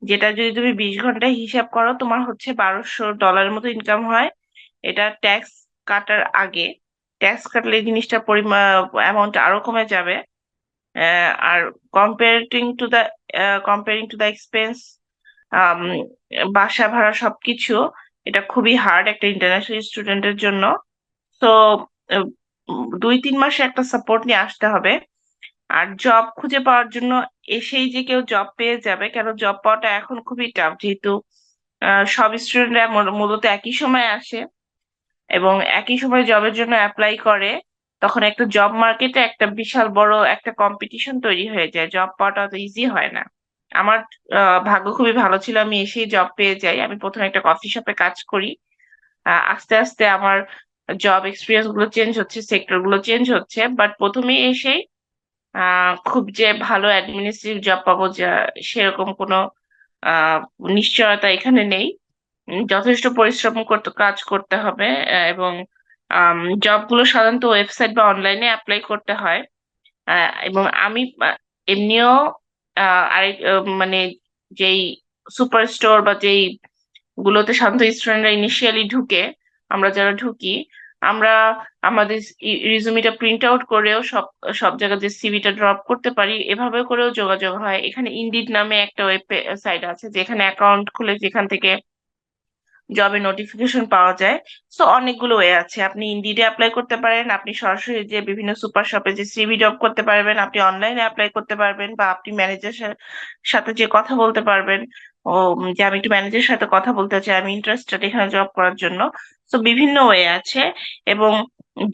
যেটা যদি তুমি 20 ঘন্টায় হিসাব করো তোমার হচ্ছে $1200 মতো ইনকাম হয়। এটা ট্যাক্স কাটার আগে, ট্যাক্স কাটলে এই জিনিসটা অ্যামাউন্ট আরো কমে যাবে। আর comparing to the comparing to the expense, বাসা ভাড়া সবকিছু, এটা খুবই হার্ড একটা ইন্টারন্যাশনাল স্টুডেন্টের জন্য। তো 2-3 মাসে একটা সাপোর্ট নিয়ে আসতে হবে। আর জব খুঁজে পাওয়ার জন্য এসেই যে কেউ জব পেয়ে যাবে, কেন, জব পাওয়াটা এখন খুবই টাফ, যেহেতু সব স্টুডেন্টরা মূলত একই সময় আসে। এবং একই সময় জবের জন্য অ্যাপ্লাই করে, তখন একটা জব মার্কেটে একটা বিশাল বড় একটা কম্পিটিশন তৈরি হয়ে যায়, জব পাওয়াটা অত ইজি হয় না। আমার ভাগ্য খুবই ভালো ছিল, আমি এসেই জব পেয়ে যাই। আমি প্রথমে একটা কফি শপে কাজ করি। আস্তে আস্তে আমার জব এক্সপিরিয়েন্স গুলো চেঞ্জ হচ্ছে, সেক্টর গুলো চেঞ্জ হচ্ছে, বাট প্রথমে এসেই খুব যে ভালো অ্যাডমিনিস্ট্রেটিভ জব পাবো যা সেরকম কোনো আহ নিশ্চয়তা এখানে নেই। যথেষ্ট পরিশ্রম করতে কাজ করতে হবে, এবং জব গুলো সাধারণত ওয়েবসাইট বা অনলাইনে অ্যাপ্লাই করতে হয়। এবং আমি এমনিও আরেক মানে যেই সুপার স্টোর বা যেই গুলোতে সাধারণত স্টুডেন্টরা ইনিশিয়ালি ঢুকে, আমরা যারা ঢুকি, আমরা আমাদের রিজুমিটা প্রিন্ট আউট করেও সব সব জায়গায় যে সিভিটা ড্রপ করতে পারি, এভাবে করেও যোগাযোগ হয়। এখানে ইন্ডিড নামে একটা ওয়েবসাইট আছে যেখানে অ্যাকাউন্ট খুলে যেখান থেকে জবের নোটিফিকেশন পাওয়া যায়। সো অনেকগুলো ওয়ে আছে, আপনি ইন্ডিডে অ্যাপ্লাই করতে পারেন, আপনি সরাসরি যে বিভিন্ন সুপার শপে যে সিভি জব করতে পারবেন, আপনি অনলাইনে অ্যাপ্লাই করতে পারবেন, বা আপনি ম্যানেজার সাথে যে কথা বলতে পারবেন, ও যে আমি একটু ম্যানেজারের সাথে কথা বলতে চাই, আমি ইন্টারেস্টেড এখানে জব করার জন্য। তো বিভিন্ন ওয়ে আছে। এবং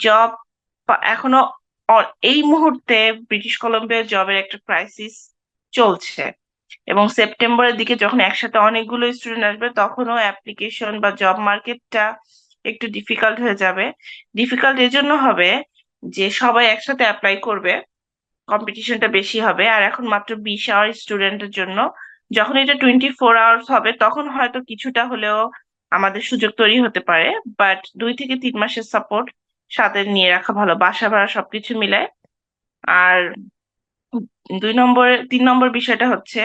জব এখনো এই মুহূর্তে ব্রিটিশ কলম্বিয়া জবের একটা ক্রাইসিস চলছে, এবং সেপ্টেম্বরের দিকে যখন একসাথে অনেকগুলো স্টুডেন্ট আসবে তখনও অ্যাপ্লিকেশন বা জব মার্কেটটা একটু ডিফিকাল্ট হয়ে যাবে। ডিফিকাল্ট এজন্য হবে যে সবাই একসাথে অ্যাপ্লাই করবে, কম্পিটিশনটা বেশি হবে। আর এখন মাত্র 20 আওয়ার স্টুডেন্টের জন্য, যখন এটা 24 আওয়ার্স হবে তখন হয়তো কিছুটা হলেও আমাদের সুযোগ তৈরি হতে পারে। বাট 2 থেকে 3 মাসের সাপোর্ট সাথে নিয়ে রাখা ভালো, বাসা ভাড়া সবকিছু মিলায়। আর 3 নম্বর বিষয়টা হচ্ছে,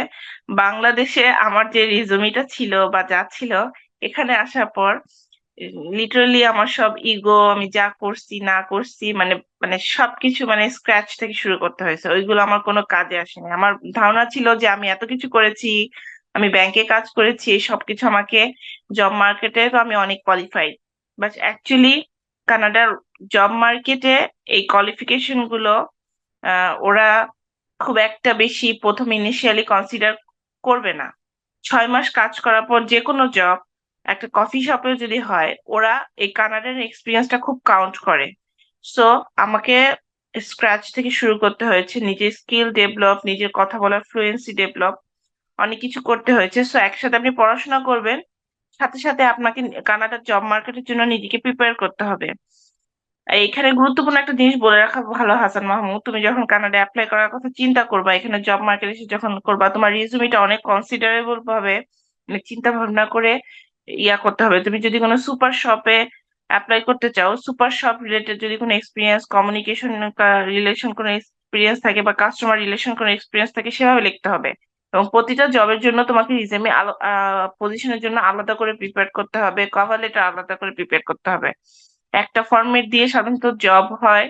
বাংলাদেশে আমার যে রিজুমিটা ছিল বা যা ছিল, এখানে আসার পর লিটারালি আমার সব ইগো, আমি যা করছি না করছি, মানে মানে সবকিছু মানে স্ক্র্যাচ থেকে শুরু করতে হয়েছে। ওইগুলো আমার কোনো কাজে আসেনি। আমার ধারণা ছিল যে আমি এত কিছু করেছি, আমি ব্যাংকে কাজ করেছি, এই সবকিছু আমাকে জব মার্কেটে তো আমি অনেক কোয়ালিফাইড। বাট অ্যাকচুয়ালি কানাডার জব মার্কেটে এই কোয়ালিফিকেশন গুলো ওরা খুব একটা বেশি প্রথম ইনিশিয়ালি কনসিডার করবে না। 6 মাস কাজ করার পর যে কোনো জব, একটা কফি শপেও যদি হয়, ওরা এই কানাডার এক্সপিরিয়েন্সটা খুব কাউন্ট করে। সো আমাকে স্ক্র্যাচ থেকে শুরু করতে হয়েছে, নিজের স্কিল ডেভেলপ, নিজের কথা বলার ফ্লুয়েন্সি ডেভেলপ, অনেক কিছু করতে হয়েছে। সো একসাথে আপনি পড়াশোনা করবেন, সাথে সাথে আপনাকে কানাডার জব মার্কেটের জন্য নিজেকে প্রিপেয়ার করতে হবে। এখানে গুরুত্বপূর্ণ একটা জিনিস বলে রাখা ভালো হাসান মাহমুদ, তুমি যখন কানাডা অ্যাপ্লাই করার কথা চিন্তা করবা, এখানে জব মার্কেট এসে যখন করবা, তোমার রিজুমিটা অনেক কনসিডারেবল ভাবে মানে চিন্তা ভাবনা করে করতে হবে। তুমি যদি কোনো সুপার শপে অ্যাপ্লাই করতে চাও, সুপার শপ রিলেটেড যদি কোনো এক্সপিরিয়েন্স, কমিউনিকেশন রিলেশন কোনো এক্সপিরিয়েন্স থাকে, বা কাস্টমার রিলেশন কোনো এক্সপিরিয়েন্স থাকে, সেভাবে লিখতে হবে। এবং প্রতিটা জবের জন্য তোমাকে রিজুমে পজিশনের জন্য আলাদা করে প্রিপেয়ার করতে হবে, কভার লেটার আলাদা করে প্রিপেয়ার করতে হবে। একটা ফর্মেট দিয়ে সাধারণত জব হয়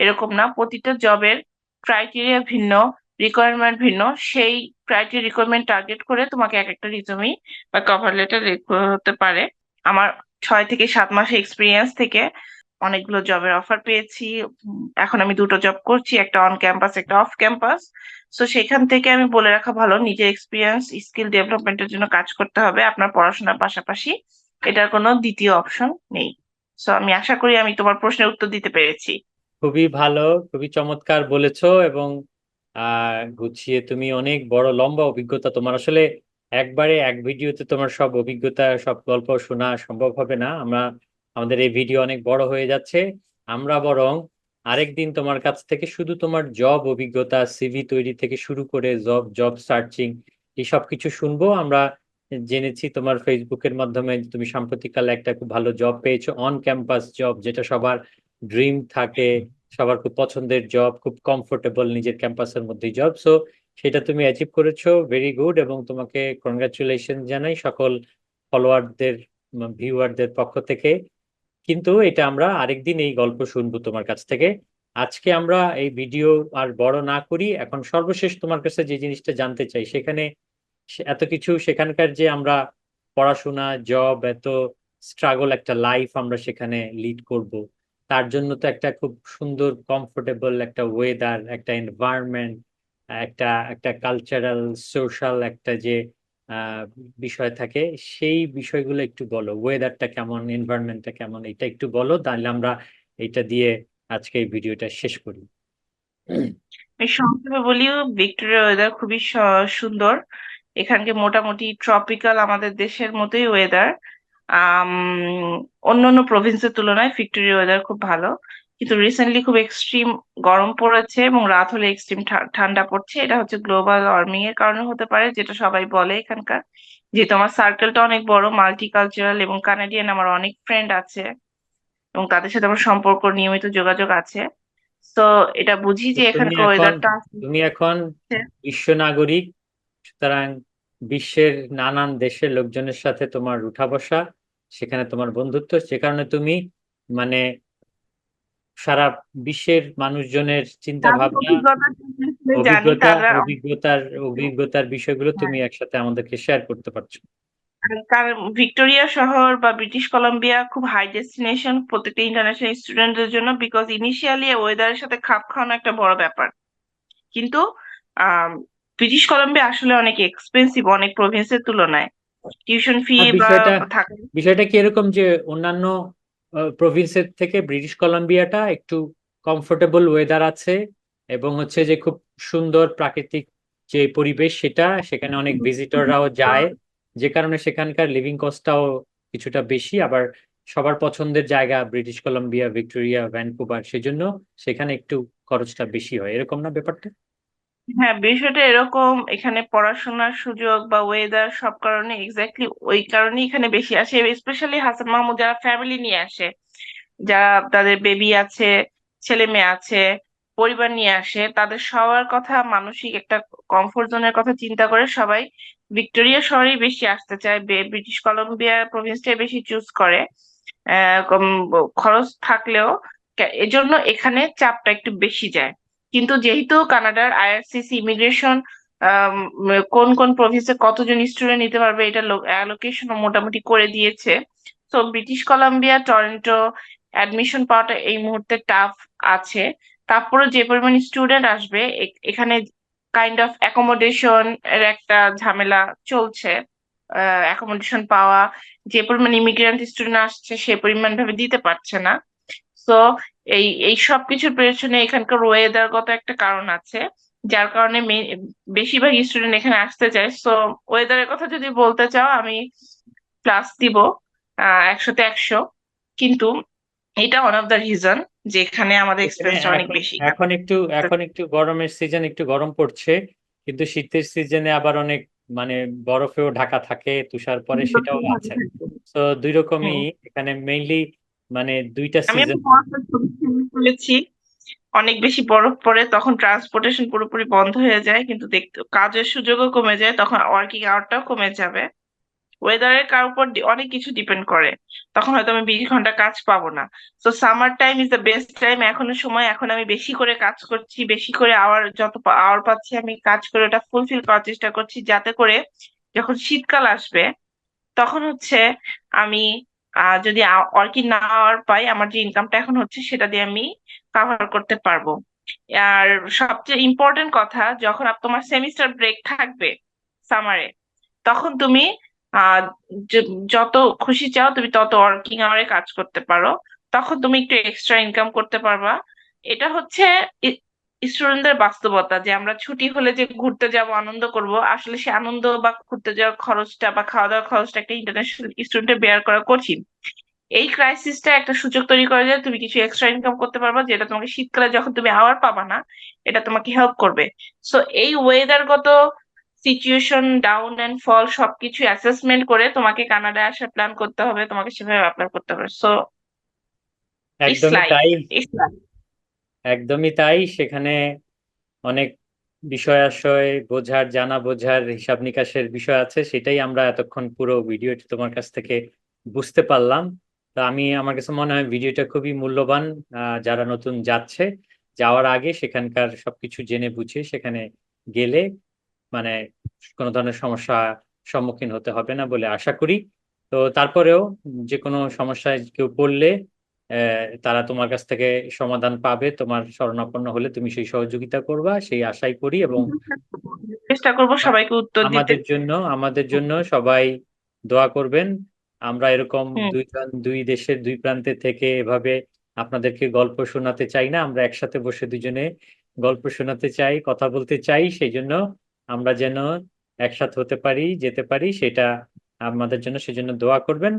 এরকম না, প্রতিটা জবের ক্রাইটেরিয়া ভিন্ন, রিকোয়ারমেন্ট ভিন্ন। সেই ক্রাইটেরিয়া রিকোয়ারমেন্ট টার্গেট করে তোমাকে এক একটা রিজুমি বা কভার লেটার হতে পারে। আমার 6 থেকে 7 মাসের এক্সপিরিয়েন্স থেকে অনেকগুলো জবের অফার পেয়েছি। এখন আমি দুটো জব করছি, একটা অন ক্যাম্পাস, একটা অফ ক্যাম্পাস। তো সেখান থেকে আমি বলে রাখা ভালো, নিজের এক্সপিরিয়েন্স স্কিল ডেভেলপমেন্টের জন্য কাজ করতে হবে আপনার পড়াশোনার পাশাপাশি। এটার কোনো দ্বিতীয় অপশন নেই। সো আমি আশা করি আমি তোমার প্রশ্নের উত্তর দিতে পেরেছি। খুবই ভালো, খুবই চমৎকার বলেছো। এবং গুছিয়ে, তুমি অনেক বড় লম্বা অভিজ্ঞতা তোমার। আসলে একবারে এক ভিডিওতে তোমার সব অভিজ্ঞতা, সব গল্প শোনা সম্ভব হবে না। আমাদের এই ভিডিও অনেক বড় হয়ে যাচ্ছে। আমরা বরং আরেকদিন তোমার কাছ থেকে শুধু তোমার জব অভিজ্ঞতা, সিভি তৈরি থেকে শুরু করে জব জব সার্চিং এই সব কিছু শুনবো আমরা। জেনেছি তোমার ফেসবুকের মাধ্যমে তুমি সাম্প্রতিককালে একটা খুব ভালো জব পেয়েছো, অন ক্যাম্পাস জব, যেটা সবার ড্রিম থাকে, সবার খুব পছন্দের জব, খুব কমফোর্টেবল নিজের ক্যাম্পাসের মধ্যেই জব। সো সেটা তুমি অ্যাচিভ করেছো, ভেরি গুড, এবং তোমাকে কনগ্রাচুলেশন জানাই সকল ফলোয়ারদের, ভিউয়ারদের পক্ষ থেকে। কিন্তু এটা আমরা আরেকদিন এই গল্প শুনবো তোমার কাছ থেকে। আজকে আমরা এই ভিডিও আর বড় না করি, এখন সর্বশেষ তোমার কাছে যে জিনিসটা জানতে চাই, সেখানে এত কিছু সেখানকার যে আমরা পড়াশোনা, জব, এত স্ট্রাগল একটা লাইফ আমরা সেখানে লিড করব, তার জন্য তো একটা খুব সুন্দর কমফোর্টেবল একটা ওয়েদার, একটা এনভায়রনমেন্ট, একটা একটা কালচারাল সোশ্যাল একটা যে আহ বিষয় থাকে, সেই বিষয়গুলো একটু বলো। ওয়েদারটা কেমন, এনভায়রনমেন্টটা কেমন, এটা একটু বলো, তাহলে আমরা এটা দিয়ে আজকে এই ভিডিওটা শেষ করি। আমি সংক্ষেপে বলি, ভিক্টোরিয়া ওয়েদার খুবই সুন্দর। এখানকে মোটামুটি ট্রপিক্যাল আমাদের দেশের মতোই ওয়েদার। আম অন্যান্য প্রভিন্সের তুলনায় ভিক্টোরিয়া ওয়েদার খুব ভালো, কিন্তু রিসেন্টলি খুব এক্সট্রিম গরম পড়েছে এবং রাত হলে এক্সট্রিম ঠান্ডা পড়ছে। এটা হচ্ছে গ্লোবাল ওয়ার্মিং এর কারণে হতে পারে, যেটা সবাই বলে এখানকার। যেহেতু আমার সার্কেলটা অনেক বড়, মাল্টিকালচারাল, এবং কানাডিয়ান আমার অনেক ফ্রেন্ড আছে এবং তাদের সাথে আমার সম্পর্ক, নিয়মিত যোগাযোগ আছে। তো এটা বুঝি তো যে এখানকার ওয়েদারটা তুমি এখন বিশ্ব নাগরিক, সুতরাং বিশ্বের নানান দেশের লোকজনের সাথে তোমার উঠা বসা, সেখানে তোমার বন্ধুত্ব, সে কারণে তুমি মানে সারা বিশ্বের মানুষজনের চিন্তা আমি ভাবনা, অভিজ্ঞতা থেকে আসলে জানি অভিজ্ঞতা তারা অভিজ্ঞতার অভিজ্ঞতার বিষয়গুলো হ্যাঁ, তুমি একসাথে আমাদেরকে শেয়ার করতে পারছো। কারণ ভিক্টোরিয়া শহর বা ব্রিটিশ কলাম্বিয়া খুব হাই ডেস্টিনেশন প্রত্যেকটা ইন্টারন্যাশনাল স্টুডেন্টদের জন্য, বিকজ ইনিশিয়ালি ওয়েদারের সাথে খাপ খাওয়ানো একটা বড় ব্যাপার। কিন্তু আহ ব্রিটিশ কলাম্বিয়া আসলে অনেক এক্সপেন্সিভ অনেক প্রভিন্সের তুলনায়, টিউশন ফি আর বা বিষয়টা থাকে। বিষয়টা কি এরকম যে অন্যান্য প্রভিন্সের থেকে ব্রিটিশ কলাম্বিয়াটা একটু কমফোর্টেবল ওয়েদার আছে, এবং হচ্ছে যে খুব সুন্দর প্রাকৃতিক যে পরিবেশ, সেটা সেখানে অনেক ভিজিটররাও যায়, যে কারণে সেখানকার লিভিং কস্টটাও কিছুটা বেশি। আবার সবার পছন্দের জায়গা ব্রিটিশ কলাম্বিয়া, ভিক্টোরিয়া, ভ্যানকুভার, সেজন্য সেখানে একটু খরচটা বেশি হয়, এরকম না ব্যাপারটা? হ্যাঁ, বিষয়টা এরকম। এখানে পড়াশোনার সুযোগ বা ওয়েদার সব কারণে এক্স্যাক্টলি ওই কারণে এখানে বেশি আসে, স্পেশালি হাসান মাহমুদ যারা ফ্যামিলি নিয়ে আসে, যারা তাদের বেবি আছে, ছেলে মেয়ে আছে, পরিবার নিয়ে আসে, তাদের সবার কথা, মানসিক একটা কমফোর্ট জোনের কথা চিন্তা করে সবাই ভিক্টোরিয়া শহরেই বেশি আসতে চায়, ব্রিটিশ কলম্বিয়া প্রভিন্সটাই বেশি চুজ করে। কম খরচ থাকলেও এজন্য এখানে চাপটা একটু বেশি যায়। কিন্তু যেহেতু কানাডার আইআরসিসি ইমিগ্রেশন কোন কোন প্রভিন্সে কতজন স্টুডেন্ট নিতে পারবে এটা অ্যালোকেশন মোটামুটি করে দিয়েছে। তো ব্রিটিশ কলাম্বিয়া, টরন্টো অ্যাডমিশন পাওয়াটা এই মুহূর্তে টাফ আছে। তারপরে যে পরিমাণ স্টুডেন্ট আসবে, এখানে কাইন্ড অফ অ্যাকোমোডেশন এর একটা ঝামেলা চলছে। অ্যাকোমোডেশন পাওয়া, যে পরিমাণ ইমিগ্রেন্ট স্টুডেন্ট আসছে সে পরিমাণ ভাবে দিতে পারছে না। তো এই এই সব কিছুর পেছনে এখানকার ওয়েদারগত একটা কারণ আছে, যার কারণে বেশিরভাগ স্টুডেন্ট এখানে আসতে চায়। সো ওয়েদারের কথা যদি বলতে চাও, আমি প্লাস দিব 100-তে 100। কিন্তু এটা ওয়ান অফ দ্য রিজন যে এখানে আমাদের এখানে এক্সপেন্সটা অনেক এখন বেশি। এখন একটু গরমের সিজন, একটু গরম পড়ছে, কিন্তু শীতের সিজনে আবার অনেক মানে বরফেও ঢাকা থাকে, তুষার পরে, সেটাও আছে। তো দুই রকমই হুম। এখানে মেইনলি, মানে দুইটা আমি সিজন। একটু বরফের ছবি তুলেছি, অনেক বেশি বরফ পড়ে তখন ট্রান্সপোর্টেশন পুরোপুরি বন্ধ হয়ে যায়, কিন্তু দেখতে কাজের সুযোগও কমে যায়, তখন ওয়ার্কিং আওয়ারটাও কমে যাবে। ওয়েদারের কার উপর অনেক কিছু ডিপেন্ড করে, তখন হয়তো আমি 20 ঘন্টা কাজ পাবো না। তো summer time is the best time, এখনো সময়, এখন আমি বেশি করে কাজ করছি, বেশি করে আওয়ার, যত আওয়ার পাচ্ছি আমি কাজ করে ওটা ফুলফিল করার চেষ্টা করছি, যাতে করে যখন শীতকাল আসবে তখন হচ্ছে আমি যদি ওয়ার্কিং না আওয়ার পাই, আমার যে ইনকামটা এখন হচ্ছে সেটা দিয়ে আমি কাভার করতে পারবো। আর সবচেয়ে ইম্পর্টেন্ট কথা, যখন তোমার সেমিস্টার ব্রেক থাকবে সামারে, তখন তুমি আহ যত খুশি চাও তুমি তত ওয়ার্কিং আওয়ারে কাজ করতে পারো, তখন তুমি একটু এক্সট্রা ইনকাম করতে পারবা। এটা হচ্ছে স্টুডেন্টদের বাস্তবতা, যে আমরা ছুটি হলে যে ঘুরতে যাব, আনন্দ করব, আসলে সে আনন্দ বা ঘুরতে যাওয়ার খরচটা বা খাওয়া দাওয়ার খরচটা একটা ইন্টারন্যাশনাল স্টুডেন্টের বেয়ার করা কঠিন। এই ক্রাইসিসটা একটা সুযোগ তৈরি করে যে তুমি কিছু এক্সট্রা ইনকাম করতে পারবা, যেটা তোমাকে শীতকালে যখন তুমি আওয়ার পাবা না, এটা তোমাকে হেল্প করবে। সো এই ওয়েদারগত সিচুয়েশন, ডাউন এন্ড ফল সবকিছু অ্যাসেসমেন্ট করে তোমাকে কানাডায় আসার প্ল্যান করতে হবে, তোমাকে সেভাবে অ্যাপ্লাই করতে হবে। সো ইটস একদমই লাইফ, তাই, ইটস লাইফ। একদমই তাই। সেখানে অনেক বিষয় আশয় বোঝার, জানা বোঝার, হিসাব নিকাশের বিষয় আছে, সেটাই আমরা এতক্ষণ পুরো ভিডিওটি তোমার কাছ থেকে বুঝতে পারলাম। তো আমার কাছে মনে হয় ভিডিওটা খুবই মূল্যবান। যারা নতুন যাচ্ছে, যাওয়ার আগে সেখানকার সবকিছু জেনে বুঝে সেখানে গেলে মানে কোনো ধরনের সমস্যা সম্মুখীন হতে হবে না বলে আশা করি। তো তারপরেও যে কোনো সমস্যায় কেউ পড়লে তারা তোমার কাছ থেকে সমাধান পাবে, তোমার শরণাপন্ন হলে তুমি সেই সহযোগিতা করবা, সেই আশাই করি। এবং চেষ্টা করব সবাইকে উত্তর দিতে। আমাদের জন্য সবাই দোয়া করবেন। আমরা এরকম হুম। দুই দেশের দুই প্রান্তে থেকে এভাবে আপনাদেরকে গল্প শোনাতে চাই না, আমরা একসাথে বসে দুজনে গল্প শোনাতে চাই, কথা বলতে চাই। সেই জন্য আমরা যেন একসাথে হতে পারি, যেতে পারি, সেটা আমাদের জন্য সেজন্য দোয়া করবেন।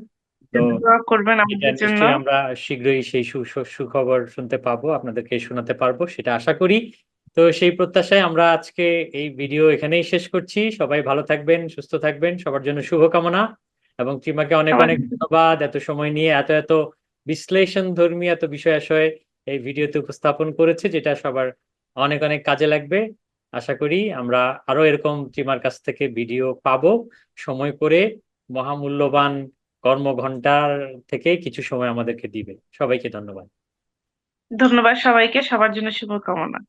তো দোয়া করবেন এটা আমাদের জন্য। নিশ্চয়ই আমরা শীঘ্রই সেই সুখবর শুনতে পাবো, আপনাদেরকে শোনাতে পারবো, সেটা আশা করি। তো সেই প্রত্যাশায় আমরা আজকে এই ভিডিও এখানেই শেষ করছি। সবাই ভালো থাকবেন, সুস্থ থাকবেন, সবার জন্য শুভকামনা। এবং টিমাকে অনেক সবার অনেক ধন্যবাদ এত সময় নিয়ে এত এত বিশ্লেষণ ধর্মী এত বিষয় আশয় এই ভিডিওতে উপস্থাপন করেছে, যেটা সবার অনেক অনেক কাজে লাগবে। আশা করি আমরা আরো এরকম টিমার কাছ থেকে ভিডিও পাবো সময় করে। মহামূল্যবান কর্মঘণ্টার থেকে কিছু সময় আমাদেরকে দিবে। সবাইকে ধন্যবাদ। ধন্যবাদ সবাইকে, সবার জন্য শুভকামনা।